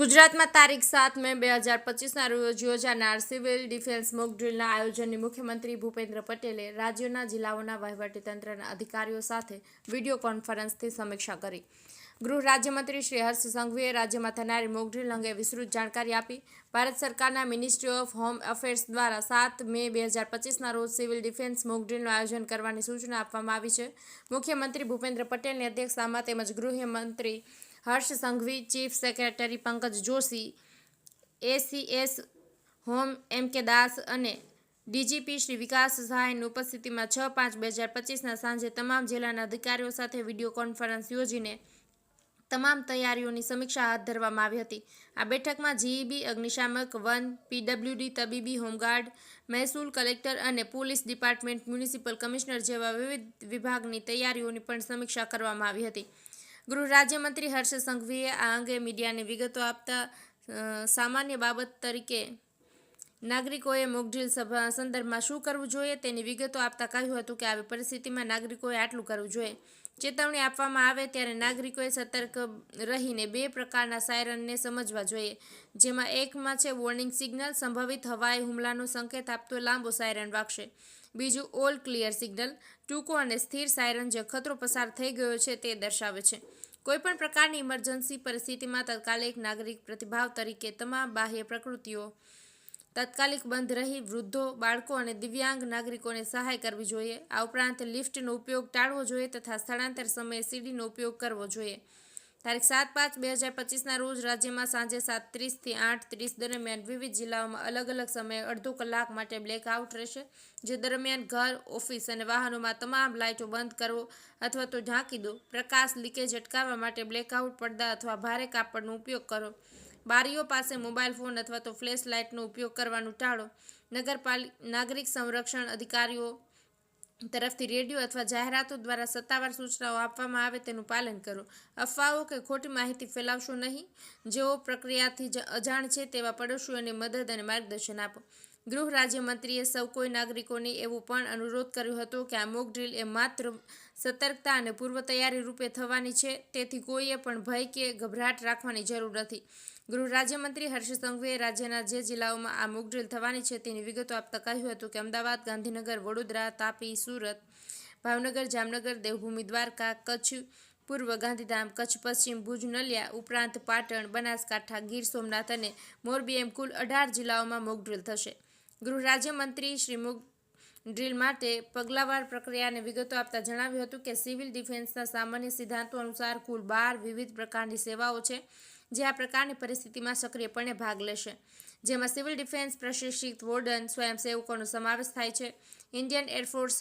ગુજરાતમાં તારીખ 7 મે 2025ના રોજ યોજાનાર સિવિલ ડિફેન્સ મોક ડ્રીલના આયોજનની મુખ્યમંત્રી ભૂપેન્દ્ર પટેલે રાજ્યોના જિલ્લાઓના વહીવટીતંત્રના અધિકારીઓ સાથે વિડીયો કોન્ફરન્સથી સમીક્ષા કરી. ગૃહ રાજ્યમંત્રી શ્રી હર્ષ સંઘવીએ રાજ્યમાં થનારી મોક ડ્રીલ અંગે વિસ્તૃત જાણકારી આપી. ભારત સરકારના મિનિસ્ટ્રી ઓફ હોમ અફેર્સ દ્વારા 7 મે 2025ના રોજ સિવિલ ડિફેન્સ મોક ડ્રીલનું આયોજન કરવાની સૂચના આપવામાં આવી છે. મુખ્યમંત્રી ભૂપેન્દ્ર પટેલની અધ્યક્ષતામાં તેમજ ગૃહમંત્રી Harsh Sanghavi, chief secretary Pankaj Joshi, ACS home MK. Das અને ડીજીપી શ્રી વિકાસ સહાયની ઉપસ્થિતિમાં 6/5/2025ના સાંજે તમામ જિલ્લાના અધિકારીઓ સાથે વિડીયો કોન્ફરન્સ યોજીને તમામ તૈયારીઓની સમીક્ષા હાથ ધરવામાં આવી હતી. આ બેઠકમાં જીઈબી, અગ્નિશામક, વન, પીડબ્લ્યુડી, તબીબી, હોમગાર્ડ, મહેસૂલ, કલેક્ટર અને પોલીસ ડિપાર્ટમેન્ટ, મ્યુનિસિપલ કમિશનર જેવા વિવિધ વિભાગની તૈયારીઓની પણ સમીક્ષા કરવામાં આવી હતી. ગૃહ રાજ્યમંત્રી હર્ષ સંઘવીએ આ અંગે મીડિયાને વિગતો આપતા સામાન્ય બાબત તરીકે નાગરિકોએ મોકડ્રીલ સંદર્ભમાં શું કરવું જોઈએ તેની વિગતો આપતા કહ્યું હતું કે આવી પરિસ્થિતિમાં નાગરિકોએ આટલું કરવું જોઈએ. ચેતવણી આપવામાં આવે ત્યારે નાગરિકોએ સતર્ક રહીને 2 પ્રકારના સાયરનને સમજવા જોઈએ, જેમાં એકમાં છે વોર્નિંગ સિગ્નલ, સંભવિત હવાઈ હુમલાનો સંકેત આપતો લાંબો સાયરન વાગશે. બીજું ઓલ ક્લિયર સિગ્નલ, ટૂંકો અને સ્થિર સાયરન જે ખતરો પસાર થઈ ગયો છે તે દર્શાવે છે. કોઈપણ પ્રકારની ઇમરજન્સી પરિસ્થિતિમાં તાત્કાલિક નાગરિક પ્રતિભાવ તરીકે તમામ બાહ્ય પ્રવૃત્તિઓ તાત્કાલિક બંધ રહી વૃદ્ધો, બાળકો અને દિવ્યાંગ નાગરિકોને સહાય કરવી જોઈએ. આ ઉપરાંત લિફ્ટનો ઉપયોગ ટાળવો જોઈએ તથા સ્થળાંતર સમયે સીડીનો ઉપયોગ કરવો જોઈએ. તારીખ 7/5/2025ના રોજ રાજ્યમાં સાંજે 7:30 થી 8:30 દરમિયાન વિવિધ જિલ્લાઓમાં અલગ અલગ સમયે અડધો કલાક માટે બ્લેકઆઉટ રહેશે, જે દરમિયાન ઘર, ઓફિસ અને વાહનોમાં તમામ લાઇટો બંધ કરો અથવા તો ઢાંકી દો. પ્રકાશ લીકેજ અટકાવવા માટે બ્લેકઆઉટ પડદા અથવા ભારે કાપડનો ઉપયોગ કરો. બારીઓ પાસે મોબાઈલ ફોન અથવા તો ફ્લેશ લાઇટનો ઉપયોગ કરવાનું ટાળો. નાગરિક સંરક્ષણ અધિકારીઓ તરફથી રેડિયો અથવા જાહેરાતો દ્વારા સત્તાવાર સૂચનાઓ આપવામાં આવે તેનું પાલન કરો. અફવાઓ કે ખોટી માહિતી ફેલાવશો નહીં. જેઓ પ્રક્રિયાથી અજાણ છે તેવા પડોશીઓને મદદ અને માર્ગદર્શન આપો. ગૃહ રાજ્યમંત્રીએ સૌ કોઈ નાગરિકોને એવું પણ અનુરોધ કર્યો હતો કે આ મોક ડ્રીલ એ માત્ર સતર્કતા અને પૂર્વ તૈયારી રૂપે થવાની છે, તેથી કોઈએ પણ ભય કે ગભરાટ રાખવાની જરૂર નથી. ગૃહ રાજ્યમંત્રી હર્ષ સંઘવીએ રાજ્યના જે જિલ્લાઓમાં આ મોક ડ્રીલ થવાની છે તેની વિગતો આપતા કહ્યું હતું કે અમદાવાદ, ગાંધીનગર, વડોદરા, તાપી, સુરત, ભાવનગર, જામનગર, દેવભૂમિ દ્વારકા, કચ્છ પૂર્વ, ગાંધીધામ, કચ્છ પશ્ચિમ, ભુજ, નલિયા ઉપરાંત પાટણ, બનાસકાંઠા, ગીર સોમનાથ અને મોરબી એમ કુલ 18 જિલ્લાઓમાં મોક ડ્રીલ થશે. ગૃહ રાજ્યમંત્રી શ્રી મોક ડ્રીલ માટે પગલાવાર પ્રક્રિયાને વિગતો આપતા જણાવ્યું હતું કે સિવિલ ડિફેન્સના સામાન્ય સિદ્ધાંતો અનુસાર કુલ 12 વિવિધ પ્રકારની સેવાઓ છે જે આ પ્રકારની પરિસ્થિતિમાં સક્રિયપણે ભાગ લેશે, જેમાં સિવિલ ડિફેન્સ પ્રશિક્ષિત વોર્ડન સ્વયંસેવકોનો સમાવેશ થાય છે. ઇન્ડિયન એરફોર્સ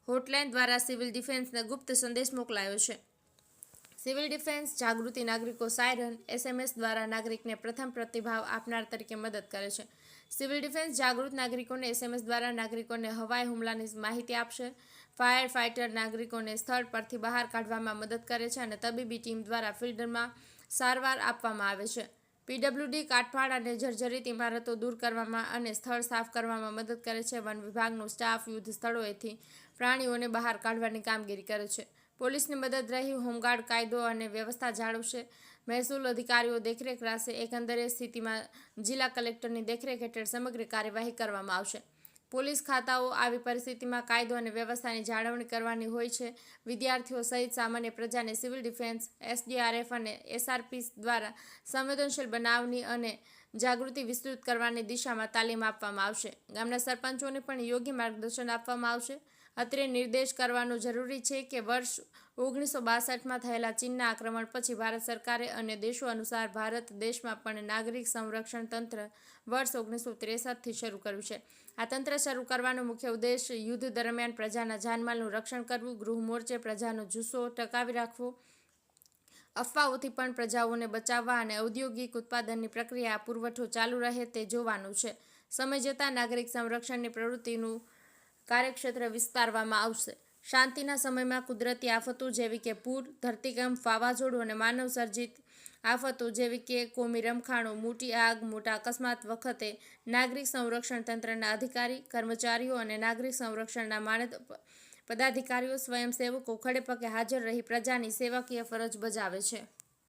હોટલાઇન દ્વારા સિવિલ ડિફેન્સને ગુપ્ત સંદેશ મોકલાયો છે. સિવિલ ડિફેન્સ જાગૃતિ નાગરિકો સાયરન એસએમએસ દ્વારા નાગરિકને પ્રથમ પ્રતિભાવ આપનાર તરીકે મદદ કરે છે. સિવિલ ડિફેન્સ જાગૃત નાગરિકોને એસએમએસ દ્વારા નાગરિકોને હવાઈ હુમલાની માહિતી આપશે. ફાયર ફાઇટર નાગરિકોને સ્થળ પરથી બહાર કાઢવામાં મદદ કરે છે અને તબીબી ટીમ દ્વારા ફિલ્ડમાં સારવાર આપવામાં આવે છે. પીડબ્લ્યુડી કાટમાળ અને જર્જરિત ઇમારતો દૂર કરવામાં અને સ્થળ સાફ કરવામાં મદદ કરે છે. વન વિભાગનો સ્ટાફ યુદ્ધ સ્થળોએથી પ્રાણીઓને બહાર કાઢવાની કામગીરી કરે છે. પોલીસની મદદ રહી હોમગાર્ડ કાયદો અને વ્યવસ્થા જાળવશે. મહેસૂલ અધિકારીઓ દેખરેખ રાખશે. એકંદરે સ્થિતિમાં જિલ્લા કલેક્ટરની દેખરેખ હેઠળ સમગ્ર કાર્યવાહી કરવામાં આવશે. પોલીસ ખાતાઓ આવી પરિસ્થિતિમાં કાયદો અને વ્યવસ્થાની જાળવણી કરવાની હોય છે. વિદ્યાર્થીઓ સહિત સામાન્ય પ્રજાને સિવિલ ડિફેન્સ, એસડીઆરએફ અને એસઆરપી દ્વારા સંવેદનશીલ બનાવની અને જાગૃતિ વિસ્તૃત કરવાની દિશામાં તાલીમ આપવામાં આવશે. ગામના સરપંચોને પણ યોગ્ય માર્ગદર્શન આપવામાં આવશે. અત્રે નિર્દેશ કરવાનો જરૂરી છે કે વર્ષ 1962માં થયેલા ચીનના આક્રમણ પછી ભારત સરકારે અન્ય દેશો અનુસાર ભારત દેશમાં પણ નાગરિક સંરક્ષણ તંત્ર વર્ષ 1963થી શરૂ કર્યું છે. આ તંત્ર શરૂ કરવાનો મુખ્ય ઉદ્દેશ યુદ્ધ દરમિયાન પ્રજાના જાનમાલનું રક્ષણ કરવું, ગૃહ મોરચે પ્રજાનો જુસ્સો ટકાવી રાખવો, અફવાઓથી પણ પ્રજાઓને બચાવવા અને ઔદ્યોગિક ઉત્પાદનની પ્રક્રિયા પુરવઠો ચાલુ રહે તે જોવાનું છે. સમય જતાં નાગરિક સંરક્ષણની પ્રવૃત્તિનું કાર્યક્ષેત્ર વિસ્તારવામાં આવશે. શાંતિના સમયમાં કુદરતી આફતો જેવી કે પૂર, ધરતીકંપ, વાવાઝોડું અને માનવ સર્જિત આફતો જેવી કે કોમી રમખાણો, મોટી આગ, મોટા અકસ્માત વખતે નાગરિક સંરક્ષણ તંત્રના અધિકારી, કર્મચારીઓ અને નાગરિક સંરક્ષણના માનદ પદાધિકારીઓ, સ્વયંસેવકો ખડેપગે હાજર રહી પ્રજાની સેવાકીય ફરજ બજાવે છે.